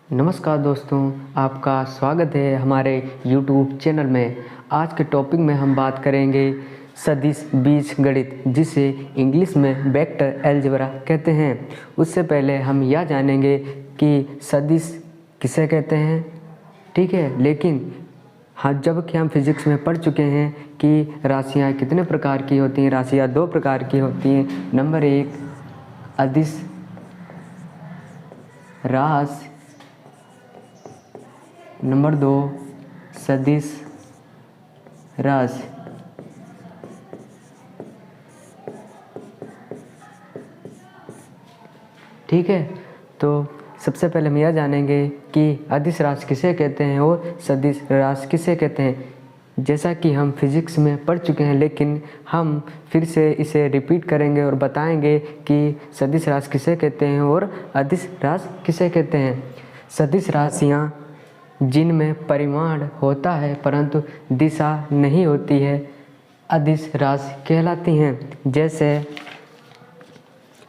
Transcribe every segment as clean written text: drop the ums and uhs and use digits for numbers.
नमस्कार दोस्तों, आपका स्वागत है हमारे YouTube चैनल में। आज के टॉपिक में हम बात करेंगे सदिश बीजगणित, जिसे इंग्लिश में वेक्टर अलजेब्रा कहते हैं। उससे पहले हम यह जानेंगे कि सदिश किसे कहते हैं, ठीक है। लेकिन हाँ, जब कि हम फिजिक्स में पढ़ चुके हैं कि राशियाँ कितने प्रकार की होती हैं। राशियाँ दो प्रकार की होती हैं। नंबर 1 अदिश राशि, नंबर 2 सदिश राशि। ठीक है, तो सबसे पहले हम यह जानेंगे कि अदिश राशि किसे कहते हैं और सदिश राशि किसे कहते हैं। जैसा कि हम फिजिक्स में पढ़ चुके हैं, लेकिन हम फिर से इसे रिपीट करेंगे और बताएंगे कि सदिश राशि किसे कहते हैं और अदिश राशि किसे कहते हैं। सदिश राशियाँ जिनमें परिमाण होता है परंतु दिशा नहीं होती है, अदिश राशि कहलाती हैं। जैसे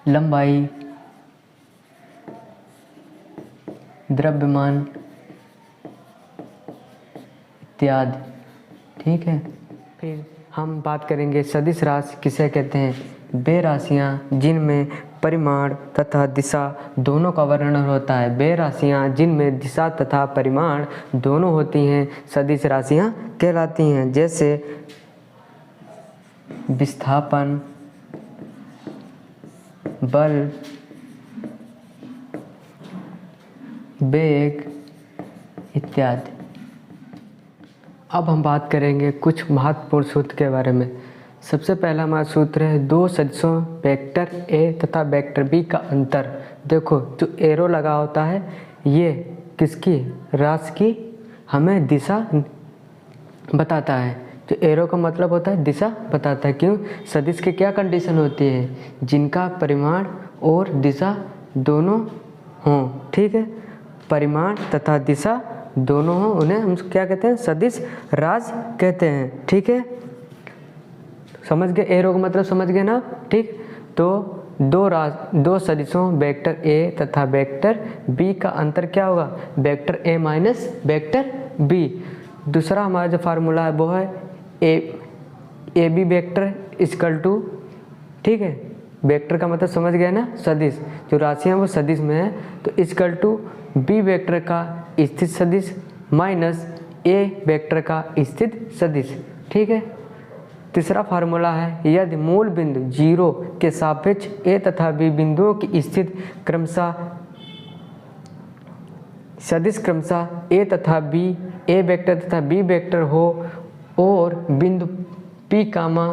लंबाई, द्रव्यमान इत्यादि, ठीक है। फिर हम बात करेंगे सदिश राशि किसे कहते हैं। वे राशियाँ जिनमें परिमाण तथा दिशा दोनों का वर्णन होता है। वे राशियाँ जिनमें दिशा तथा परिमाण दोनों होती हैं सदिश राशियाँ कहलाती हैं। जैसे विस्थापन, बल, वेग इत्यादि। अब हम बात करेंगे कुछ महत्वपूर्ण सूत्र के बारे में। सबसे पहला हमारा सूत्र है दो सदिशों वेक्टर ए तथा वेक्टर बी का अंतर। देखो, जो एरो लगा होता है ये किसकी, राशि की हमें दिशा बताता है। जो एरो का मतलब होता है दिशा बताता है। क्यों? सदिश की क्या कंडीशन होती है, जिनका परिमाण और दिशा दोनों हों, ठीक है। परिमाण तथा दिशा दोनों हों, उन्हें हम क्या कहते हैं, सदिश राशि कहते हैं, ठीक है। समझ गए, एरो का मतलब समझ गए ना, ठीक। तो दो सदिशों वेक्टर ए तथा वेक्टर बी का अंतर क्या होगा, vector A minus vector B. दूसरा हमारा जो फार्मूला है वो है A B vector equal to, ठीक है। वेक्टर का मतलब समझ गए ना, सदिश। जो राशियाँ वो सदिश में है तो इक्वल टू बी वेक्टर का स्थित सदिश माइनस ए वेक्टर का स्थित सदिश, ठीक है। तीसरा फार्मूला है यदि मूल बिंदु 0 के सापेक्ष ए तथा बी बिंदुओं की स्थित क्रमशः सदिश क्रमशः ए तथा बी, ए वेक्टर तथा बी वेक्टर हो और बिंदु पी कामा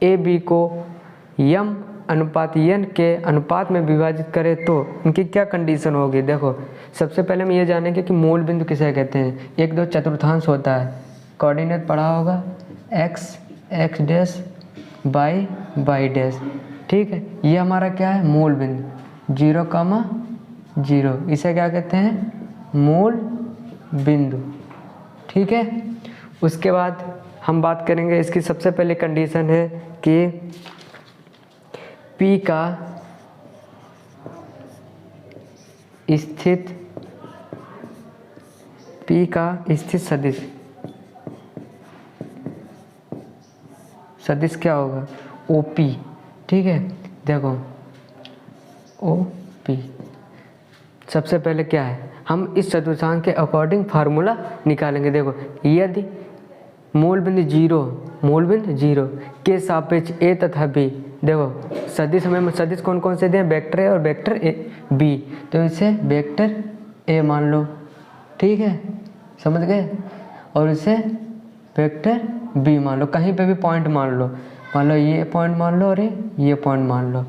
ए बी को यम अनुपात यन के अनुपात में विभाजित करें तो इनकी क्या कंडीशन होगी। देखो, सबसे पहले हम ये जानेंगे कि मूल बिंदु किसे कहते हैं। 1 2 चतुर्थांश होता है, कोऑर्डिनेट पढ़ा होगा, x डैश y डैश, ठीक है। ये हमारा क्या है, मूल बिंदु 0, इसे क्या कहते हैं, मूल बिंदु, ठीक है। उसके बाद हम बात करेंगे, इसकी सबसे पहले कंडीशन है कि P का स्थित सदिश क्या होगा, OP, ठीक है। देखो OP सबसे पहले क्या है, हम इस चतुर्थांश के अकॉर्डिंग फार्मूला निकालेंगे। देखो, यदि मूल बिंदु 0 के सापेक्ष ए तथा बी, देखो सदिश हमें सदिश कौन कौन से दिए, वेक्टर ए और वेक्टर ए बी, तो इसे वेक्टर ए मान लो, ठीक है, समझ गए। और इसे वेक्टर बी मान लो, कहीं पे भी पॉइंट मान लो ये पॉइंट मान लो और ये पॉइंट मान लो,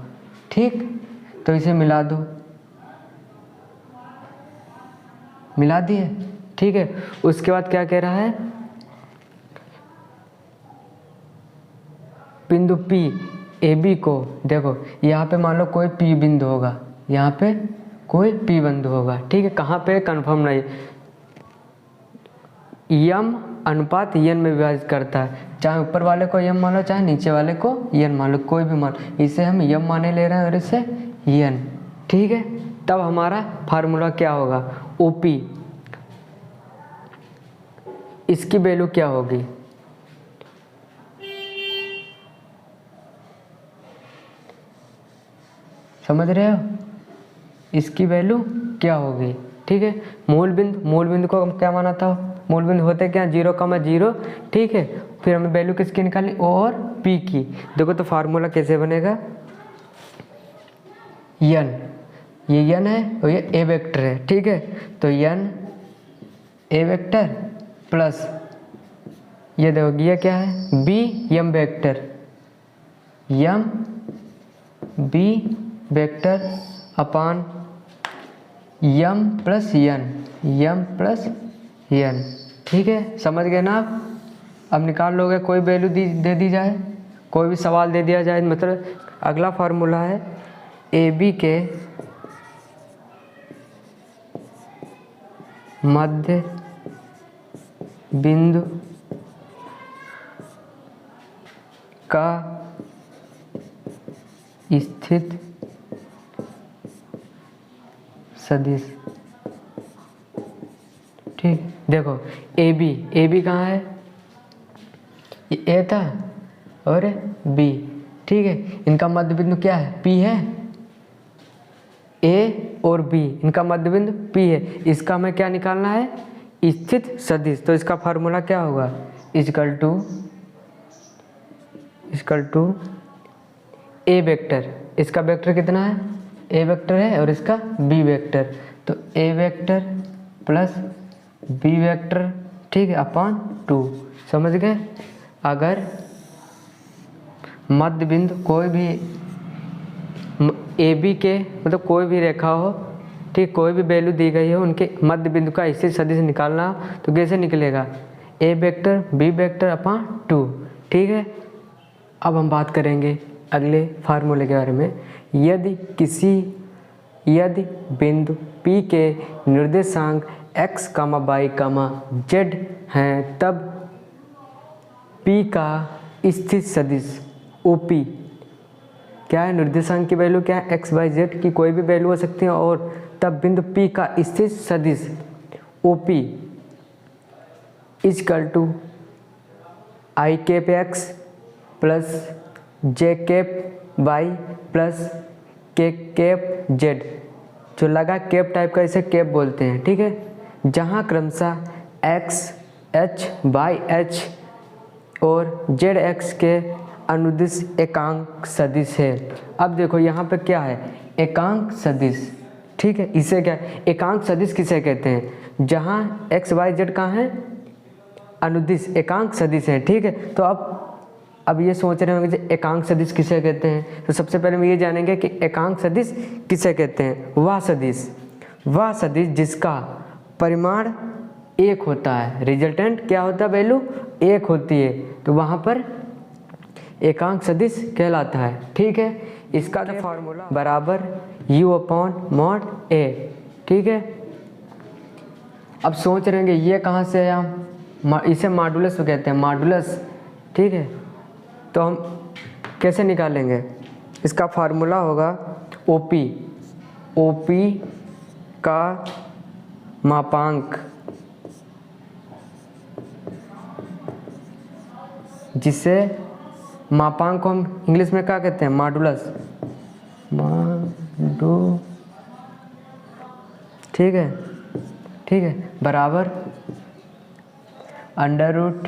ठीक। तो इसे मिला दो, मिला दिए, ठीक है। उसके बाद क्या कह रहा है, बिंदु P ए बी को, देखो यहाँ पे मान लो कोई P बिंदु होगा, यहाँ पे कोई P बिंदु होगा, ठीक है। कहाँ पे कंफर्म नहीं, यम अनुपात यन में विभाजित करता है। चाहे ऊपर वाले को यम मान लो, चाहे नीचे वाले को यन मान लो, कोई भी मान, इसे हम यम माने ले रहे हैं और इसे यन, ठीक है। तब हमारा फार्मूला क्या होगा, OP, इसकी वैल्यू क्या होगी, समझ रहे हो, इसकी वैल्यू क्या होगी। ठीक है, मूल बिंदु को हम क्या माना था, मूल बिंदु होते क्या 0,0। ठीक है, फिर हमें वैल्यू किसकी निकालनी, O और P की। देखो तो फार्मूला कैसे बनेगा, n, ये n है और ये A वेक्टर है। ठीक है, तो n A वेक्टर प्लस ये देखो ये क्या है, B m vector, m B vector अपान m प्लस n। ठीक है, समझ गए ना आप। अब निकाल लोगे, कोई वैल्यू दे दी जाए, कोई भी सवाल दे दिया जाए, मतलब अगला फार्मूला है AB के मध्य बिंदु का स्थित सदिश। ठीक, देखो AB कहाँ है, ये A था और B। ठीक है, इनका मध्य बिंदु क्या है, P है, A और B इनका मध्य बिंदु P है। इसका हमें क्या निकालना है, स्थित सदिश। तो इसका फार्मूला क्या होगा, इक्वल टू A वेक्टर, इसका वेक्टर कितना है, A वेक्टर है और इसका B वेक्टर, तो A vector plus B vector, ठीक है, अपान 2। समझ गए। अगर मध्य बिंदु कोई भी AB के मतलब कोई भी रेखा हो, ठीक, कोई भी वैल्यू दी गई हो, उनके मध्य बिंदु का स्थित सदिश निकालना, तो कैसे निकलेगा, A वेक्टर B वेक्टर अपान 2। ठीक है, अब हम बात करेंगे अगले फार्मूले के बारे में। यदि बिंदु P के निर्देशांक x, y, z हैं, तब P का स्थित सदिश OP क्या है, निर्देशांक की वैल्यू क्या है, x, y, z की कोई भी वैल्यू हो सकती है, और तब बिंदु P का स्थित सदिश OP equal to I cap x plus j cap y plus k cap z, जो लगा कैप टाइप का इसे कैप बोलते हैं। ठीक है, जहाँ क्रमशः x h y h और z x के अनुदिश एकांक सदिश है। अब देखो यहाँ पे क्या है, एकांक सदिश। ठीक है, इसे क्या, एकांक सदिश किसे कहते हैं, जहाँ x y z कहाँ है, अनुदिश एकांक सदिश है। ठीक है, तो अब ये सोच रहे होंगे कि एकांक सदिश किसे कहते हैं, तो सबसे पहले हम ये जानेंगे कि एकांक सदिश किसे कहते हैं। वह सदिश जिसका परिमाण 1 होता है, रिजल्टेंट क्या होता है, वैल्यू 1 होती है, तो वहाँ पर एकांक सदिश कहलाता है। ठीक है, इसका तो फॉर्मूला बराबर U अपॉन मॉड A। ठीक है, अब सोच रहे हैं ये कहाँ से है, हम इसे मॉडुलस कहते हैं, मॉडुलस। ठीक है, तो हम कैसे निकालेंगे, इसका फार्मूला होगा OP का मापांक, जिसे मापांक को हम इंग्लिश में क्या कहते हैं, मॉडुलस। ठीक है, बराबर अंडर रूट,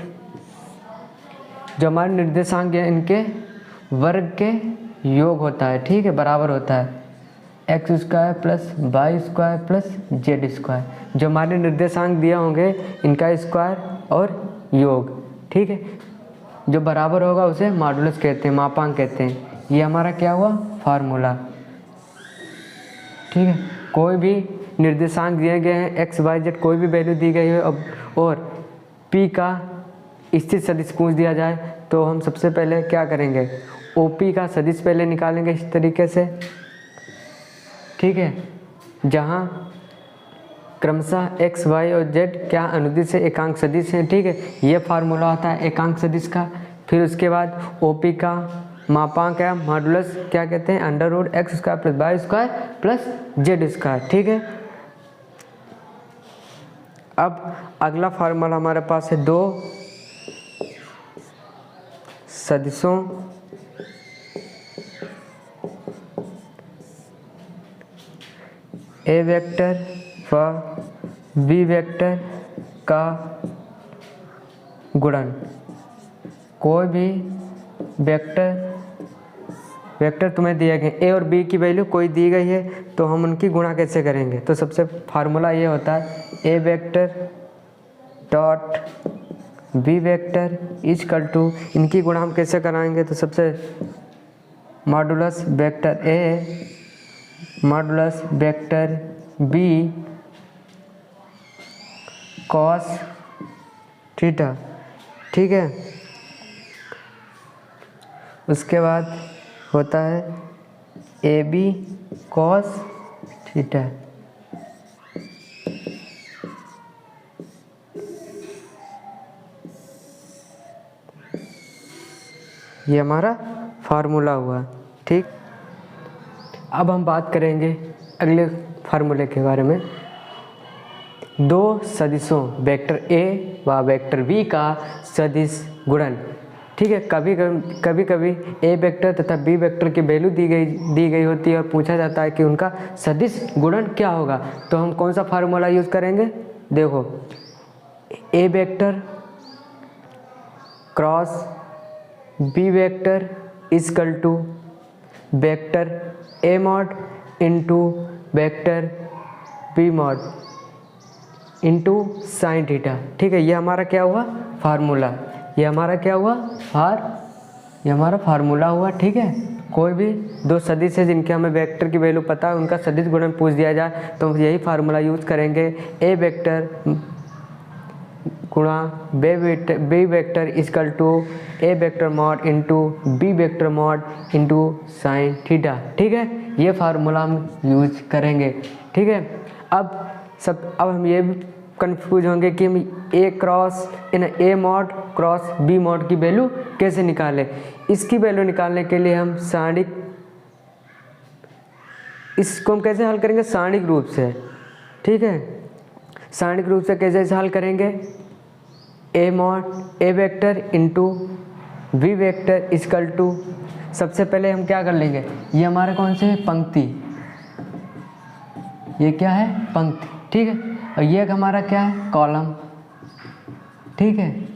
जो हमारे निर्देशांक है इनके वर्ग के योग होता है। ठीक है, बराबर होता है x square plus Y square plus Z square, जो हमारे निर्देशांक दिए होंगे इनका स्क्वायर और योग। ठीक है, जो बराबर होगा उसे मॉडुलस कहते हैं, मापांक कहते हैं। ये हमारा क्या हुआ, फार्मूला। ठीक है, कोई भी निर्देशांक दिए गए हैं, x y z कोई भी वैल्यू दी गई है, और p का स्थित सदिश पूछ दिया जाए, तो हम सबसे पहले क्या करेंगे, OP का सदिश पहले निकालेंगे इस तरीके से। ठीक है, जहाँ क्रमशः x y और z क्या अनुदिश है, एकांक सदिश हैं। ठीक है, ये फार्मूला होता है एकांक सदिश का। फिर उसके बाद OP का मापांक है मॉडुलस क्या कहते हैं, under root X square plus Y square plus Z square. ठीक है, अब अगला फार्मूला हमारे पास है दो सदिशों ए वेक्टर व बी वेक्टर का गुणन। कोई भी वेक्टर तुम्हें दिया गया, ए और बी की वैल्यू कोई दी गई है तो हम उनकी गुणा कैसे करेंगे। तो सबसे फार्मूला ये होता है A vector dot B vector equal to, इनकी गुणा हम कैसे कराएंगे। तो सबसे modulus vector A modulus vector B cos theta. ठीक है, उसके बाद होता है ए बी कॉस थीटा। ये हमारा फार्मूला हुआ। ठीक, अब हम बात करेंगे अगले फार्मूले के बारे में। दो सदिशों वेक्टर ए व वेक्टर बी का सदिश गुणन। ठीक है, कभी कभी ए वेक्टर तथा बी वेक्टर की वैल्यू दी गई होती है और पूछा जाता है कि उनका सदिश गुणन क्या होगा। तो हम कौन सा फार्मूला यूज़ करेंगे, देखो A vector cross B vector equal to vector A mod into vector B mod into sine theta. ठीक है, ये हमारा क्या हुआ फार्मूला, ये हमारा क्या हुआ ये हमारा फार्मूला हुआ। ठीक है, कोई भी दो सदिश है जिनके हमें वेक्टर की वैल्यू पता है, उनका सदिश गुणन पूछ दिया जाए तो हम यही फार्मूला यूज़ करेंगे। ए वेक्टर गुणा B vector equal to A vector mod into B vector mod into sine theta. ठीक है, ये फार्मूला हम यूज करेंगे। ठीक है, अब हम ये भी कंफ्यूज होंगे कि हम A mod cross B mod की वैल्यू कैसे निकालें। इसकी वैल्यू निकालने के लिए हम इसको हम कैसे हल करेंगे, सारणिक रूप से। ठीक है, सारणिक रूप से कैसे हल करेंगे, A vector into B vector equal to, सबसे पहले हम क्या कर लेंगे, ये हमारे कौन से है पंक्ति, ये क्या है पंक्ति। ठीक है, और ये हमारा क्या है कॉलम। ठीक है,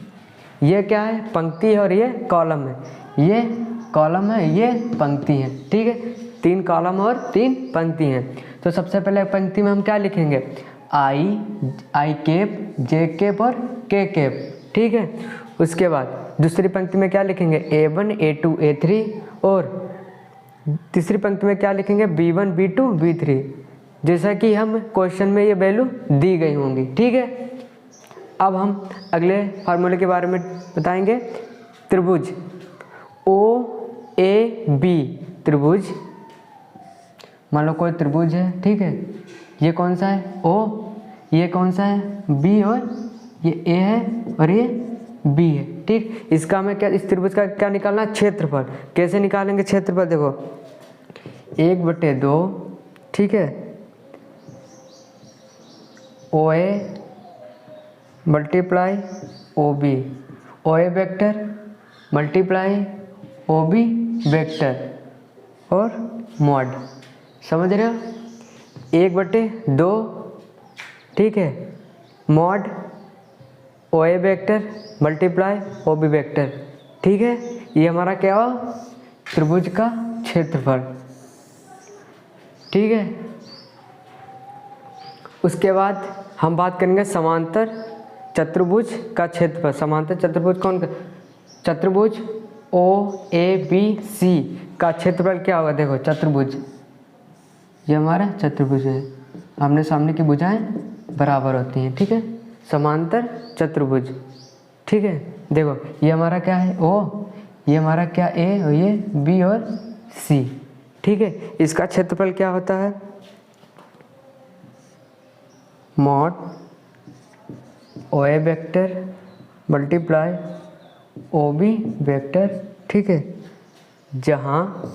ये क्या है पंक्ति है और ये कॉलम है, ये कॉलम है ये पंक्ति है। ठीक है, तीन कॉलम और तीन पंक्ति हैं। तो सबसे पहले पंक्ति में हम क्या लिखेंगे, आई कैप जे कैप और के कैप। ठीक है, उसके बाद दूसरी पंक्ति में क्या लिखेंगे, A1 A2 A3 और तीसरी पंक्ति में क्या लिखेंगे, B1 B2 B3, जैसा कि हम क्वेश्चन में ये वैल्यू दी गई होंगी। ठीक है, अब हम अगले फार्मूले के बारे में बताएंगे। त्रिभुज OAB त्रिभुज, मान लो कोई त्रिभुज है। ठीक है, ये कौन सा है O, ये कौन सा है B और ये A है और ये B है। ठीक, इसका हमें क्या, इस त्रिभुज का क्या निकालना, क्षेत्रफल। कैसे निकालेंगे क्षेत्रफल, देखो 1/2। ठीक है, OA multiply OB, OA vector multiply OB vector और मॉड, समझ रहे हो, 1/2। ठीक है, mod OA vector multiply OB vector. ठीक है, ये हमारा क्या हुआ त्रिभुज का क्षेत्रफल। ठीक है, उसके बाद हम बात करेंगे समांतर चतुर्भुज का क्षेत्रफल। समांतर चतुर्भुज कौन का, चतुर्भुज OABC का क्षेत्रफल क्या होगा, देखो चतुर्भुज, ये हमारा चतुर्भुज है, आमने सामने की भुजाएं बराबर होती हैं। ठीक है, समांतर चतुर्भुज। ठीक है, देखो ये हमारा क्या है O, ये हमारा क्या A और ये B और C। ठीक है, इसका क्षेत्रफल क्या होता है, mod OA vector multiply OB vector. ठीक है, जहाँ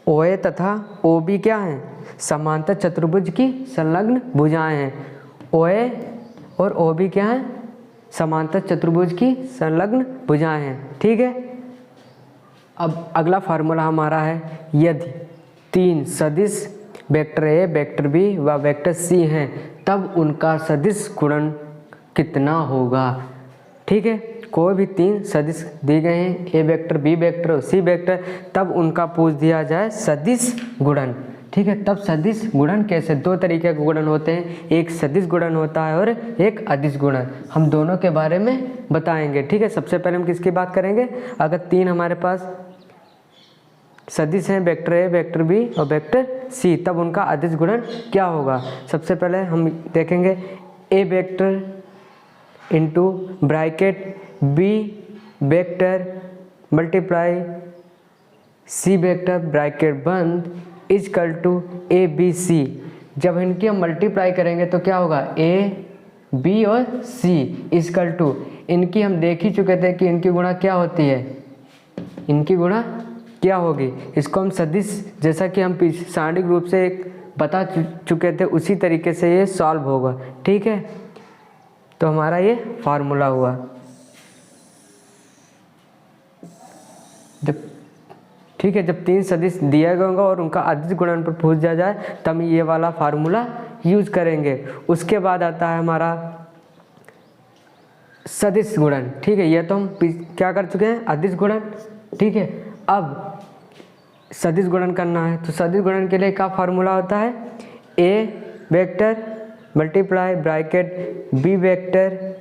OA तथा OB क्या हैं, समांतर चतुर्भुज की संलग्न भुजाएं हैं। OA और OB क्या हैं, समांतर चतुर्भुज की संलग्न भुजाएं हैं। ठीक है, अब अगला फार्मूला हमारा है, यदि तीन सदिश वेक्टर A, वेक्टर B व वेक्टर C हैं तब उनका सदिश गुणन कितना होगा। ठीक है, कोई भी तीन सदिश दिए गए हैं, A वेक्टर, B वेक्टर और C वेक्टर, तब उनका पूछ दिया जाए सदिश गुणन। ठीक है, तब सदिश गुणन कैसे, दो तरीके के गुणन होते हैं, एक सदिश गुणन होता है और एक अदिश गुणन। हम दोनों के बारे में बताएंगे। ठीक है, सबसे पहले हम किसकी बात करेंगे, अगर तीन हमारे पास सदिश हैं, वेक्टर A, वेक्टर B और वेक्टर C, तब उनका अदिश गुणन क्या होगा। सबसे पहले हम देखेंगे A vector into bracket B vector multiply C vector bracket बंद इजकल टू ABC। जब इनकी हम मल्टीप्लाई करेंगे तो क्या होगा, A B और C इजकल टू, इनकी हम देख ही चुके थे कि इनकी गुणा क्या होती है, इनकी गुणा क्या होगी। इसको हम सदिश, जैसा कि हम सांडिक रूप से एक बता चुके थे, उसी तरीके से ये सॉल्व होगा। ठीक है, तो हमारा ये फार्मूला हुआ। जब ठीक है, जब तीन सदिश दिया गया होगा और उनका अदिश गुणन पर पूछ दिया जाए तब ये वाला फार्मूला यूज करेंगे। उसके बाद आता है हमारा सदिश गुणन। ठीक है, ये तो हम क्या कर चुके हैं, अदिश गुणन। ठीक है, अब सदिश गुणन करना है, तो सदिश गुणन के लिए क्या फार्मूला होता है, A vector multiply bracket B vector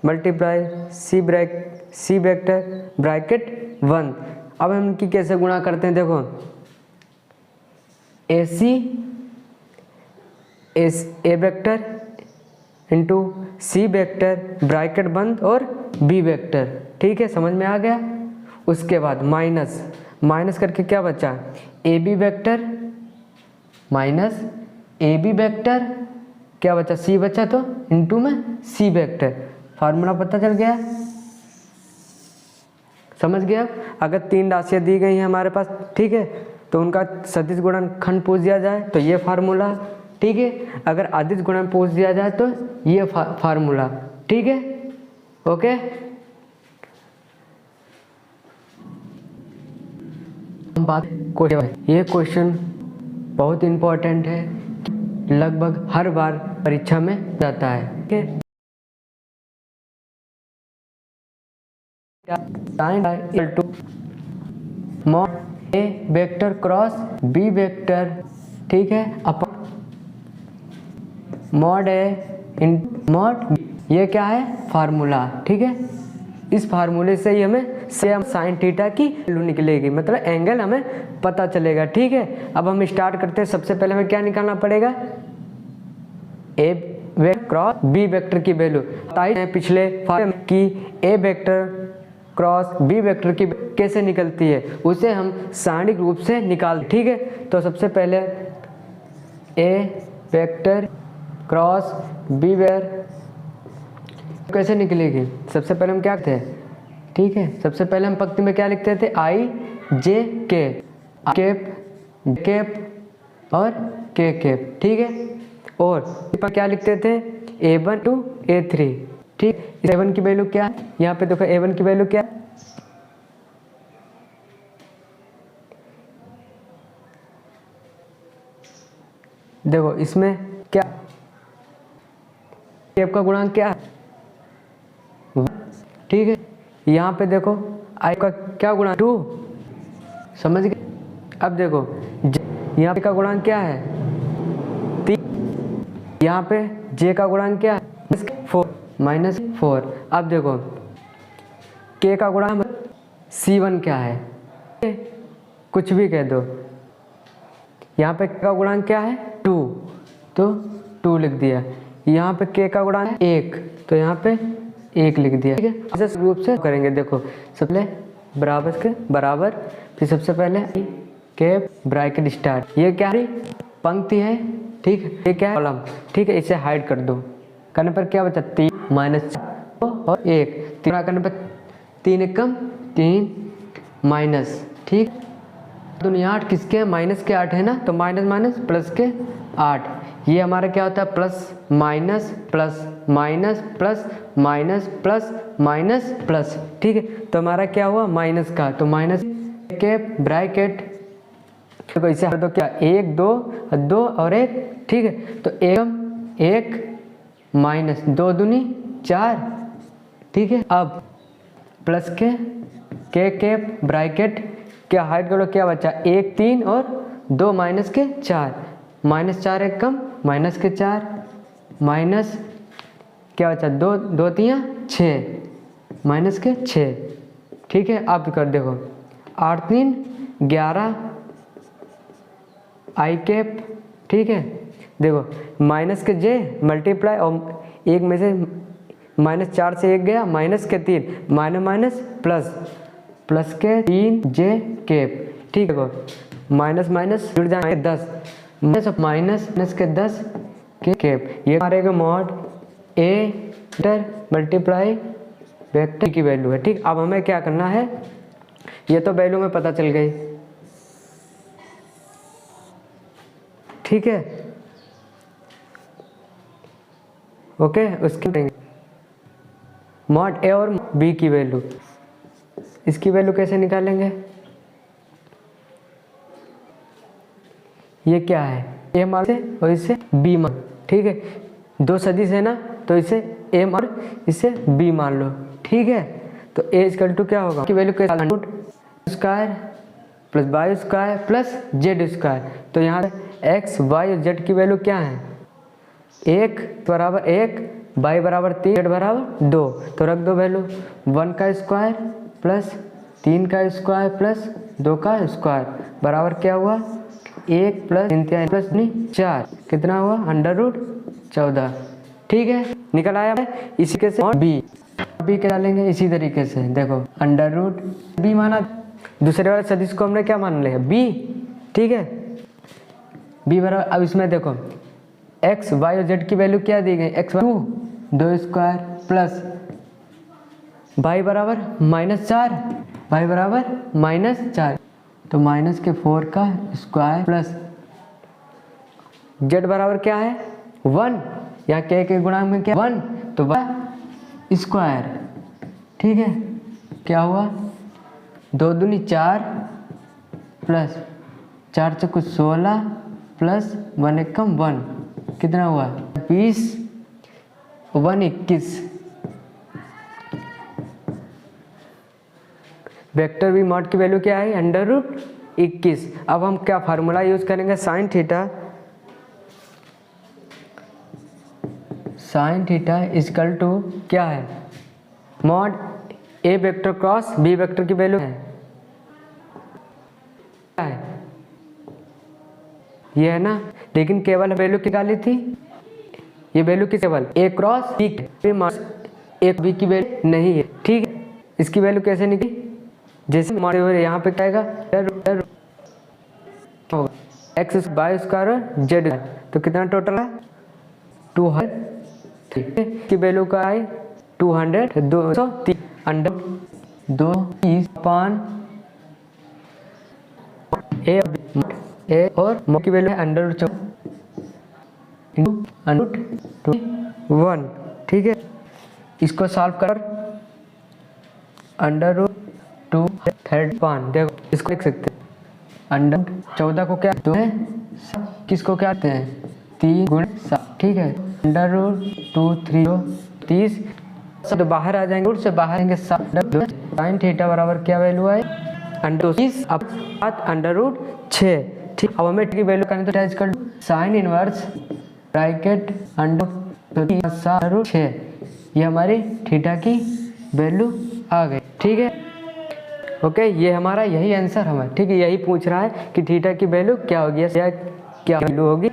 multiply C vector bracket 1। अब हम इनकी कैसे गुणा करते हैं, देखो A vector into C vector bracket बंद और B वेक्टर। ठीक है, समझ में आ गया। उसके बाद माइनस करके क्या बचा, AB vector minus AB vector, क्या बचा, C बचा, तो इंटू में C वेक्टर। फार्मूला पता चल गया, समझ गया। अगर तीन राशियाँ दी गई हैं हमारे पास, ठीक है, तो उनका सदिश गुणन खंड पूछ दिया जाए तो ये फार्मूला। ठीक है, अगर अदिश गुणन पूछ दिया जाए तो ये फार्मूला। ठीक है, ओके। हम बात ये क्वेश्चन बहुत इम्पोर्टेंट है, लगभग हर बार परीक्षा में जाता है। ठीक है, mod A vector cross B vector, ठीक है, अपन mod A in mod B, ये क्या है, फार्मूला। ठीक है, इस फार्मूले से ही हमें सेम साइन थीटा की वैल्यू निकलेगी, मतलब एंगल हमें पता चलेगा। ठीक है, अब हम स्टार्ट करते हैं। सबसे पहले हमें क्या निकालना पड़ेगा, A vector cross B vector की वैल्यू। पिछले की A vector cross B vector की कैसे निकलती है, उसे हम सारणिक रूप से निकाल। ठीक है, तो सबसे पहले A vector cross B vector कैसे निकलेगी, सबसे पहले हम क्या करते हैं, ठीक है, सबसे पहले हम पंक्ति में क्या लिखते थे, I J K कैप और K कैप। ठीक है, और पर क्या लिखते थे, A1 टू A3। ठीक, A1 की वैल्यू क्या है, यहाँ पे देखो A1 की वैल्यू क्या है, देखो इसमें क्या, कैप का गुणांक क्या है, ठीक है, यहाँ पे देखो आई का क्या गुणांक 2, समझ गए। अब देखो यहाँ पे का गुणांक क्या है 3, यहाँ पे जे का गुणांक क्या है -4। अब देखो के का गुणांक C1 क्या है, कुछ भी कह दो, यहाँ पे का गुणांक क्या है 2, तो 2 लिख दिया। यहाँ पे के का गुणांक 1, तो यहाँ पे 1 लिख दिया। ठीक है, इस रूप से करेंगे। देखो सबसे पहले बराबर के बराबर, फिर सबसे पहले कैप ब्रैकेट स्टार्ट, ये क्या है पंक्ति है, ठीक है, ये क्या है कॉलम। ठीक है, इसे हाइड कर दो, करने पर क्या बचा 3 -4 और 1, 3 करने पर 3 एकम 3 माइनस, ठीक। दुनिया 8 किसके हैं, माइनस के 8 है ना, तो माइनस माइनस प्लस के 8। ये हमारा क्या होता है, plus minus plus minus plus minus plus minus plus, ठीक है। तो हमारा क्या हुआ, माइनस का, तो माइनस के ब्रैकेट तो इसे तो क्या 1 2 2 और 1, ठीक है। तो 1 माइनस 2 दूनी 4, ठीक है। अब प्लस के ब्रैकेट क्या हाइट करो, क्या बचा 1 3 और 2 माइनस के 4, माइनस 4 1 कम माइनस के 4 माइनस क्या बचा 2 2 3 6 माइनस के 6, ठीक है। अब कर देखो 8 3 11 आई कैप, ठीक है। देखो माइनस के जे मल्टीप्लाई और एक में से माइनस 4 से 1 गया, माइनस के 3 माइनस माइनस प्लस प्लस के 3 जे कैप, ठीक है। माइनस माइनस जुड़ जाएंगे 10 माइनस के 10 के कैप, ये हमारे मॉड ए मल्टीप्लाई वेक्टर की वैल्यू है, ठीक। अब हमें क्या करना है, ये तो वैल्यू में पता चल गई, ठीक है। ओके, उसकी मॉड ए और बी की वैल्यू, इसकी वैल्यू कैसे निकालेंगे, ये क्या है ए मान से और इससे बी मान, ठीक है। दो सदिश है ना, तो इसे ए और इसे बी मान लो, ठीक है। तो ए इक्वल टू क्या होगा की वैल्यू कैसे, root square plus Y square plus Z square. तो यहाँ एक्स वाई और जेड की वैल्यू क्या है, 1 बराबर 1 वाई बराबर 3 जेड बराबर 2, तो रख दो वैल्यू 1 का स्क्वायर प्लस 3 का स्क्वायर प्लस 2 का स्क्वायर बराबर क्या हुआ 1 प्लस 3 प्लस 4, कितना हुआ √14, ठीक है। निकल आया है। इसी के से बी क्या डालेंगे, इसी तरीके से देखो √b माना, दूसरे वाले सदिश को हमने क्या मान लिया बी, ठीक है। बी बराबर, अब इसमें देखो एक्स वाई और जेड की वैल्यू क्या दी गई, एक्स 2 स्क्वायर प्लस वाई बराबर -4, वाई बराबर -4, तो माइनस के 4 का स्क्वायर प्लस जेड बराबर क्या है 1, यहाँ के गुणांक में क्या 1, तो 1 स्क्वायर, ठीक है। क्या हुआ 2 दूनी 4 प्लस 4 से कुछ 16 प्लस 1 एकम 1, कितना हुआ 20 1 21। वेक्टर बी मॉड की वैल्यू क्या है √21। अब हम क्या फार्मूला यूज करेंगे, साइन थीटा इक्वल टू क्या है, मॉड ए वेक्टर क्रॉस बी वेक्टर की वैल्यू है क्या है, ये है ना। लेकिन केवल वैल्यू निकाली थी, ये वैल्यू की केवल ए क्रॉस बी, एक बी की वैल्यू नहीं है, ठीक है। इसकी वैल्यू कैसे निकली, जैसे यहाँ पे क्या आएगा एक्स वाई स्क्वायर जेड, तो कितना टोटल है 200, ठीक है। की वैल्यू का आई 200 230 अंडर 230 पान ए और मो की वैल्यू है √1, ठीक है। इसको सॉल्व कर √2 देखो, इसको देख सकते हैं √14 को क्या 2 है, किसको क्या आते हैं 3 × 7, ठीक है। √2 3 30 तो बाहर आ जाएंगे, रूट से बाहर आएंगे 7, साइन थीटा बराबर क्या वैल्यू है √30 अब √6, ठीक। अब हमें की वैल्यू करनी तो कर साइन इनवर्स ब्रैकेट √6, ये हमारी थीटा की वैल्यू आ गई, ठीक है। ओके, ये हमारा यही आंसर हमारा, ठीक है। यही पूछ रहा है कि थीटा की वैल्यू क्या होगी या क्या वैल्यू होगी।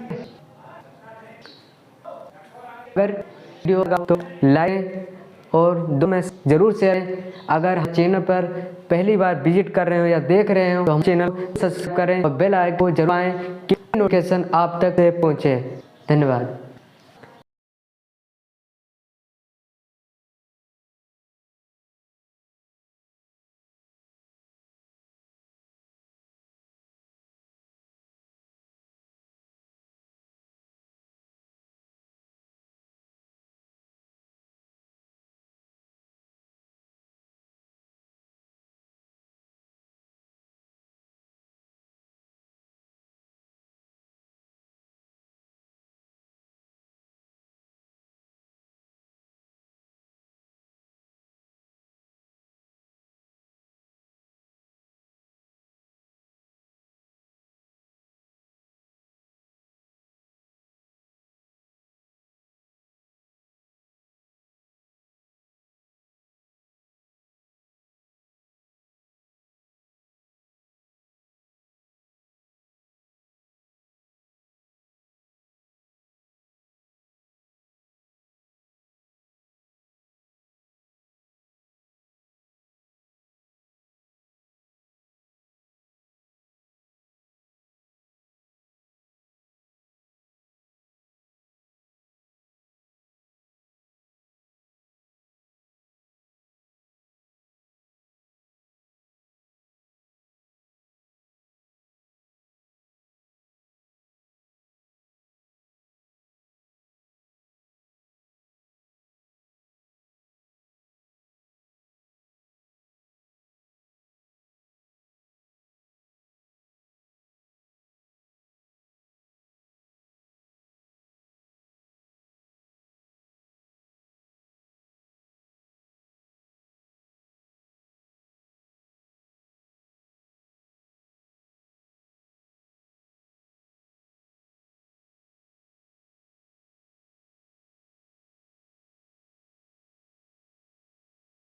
अगर वीडियो होगा तो लाइक और दो में जरूर शेयर। अगर चैनल पर पहली बार विजिट कर रहे हो या देख रहे हो तो हम चैनल सब्सक्राइब करें और बेल आइकन को जरूर दबाएं कि नोटिफिकेशन आप तक पहुंचे। धन्यवाद।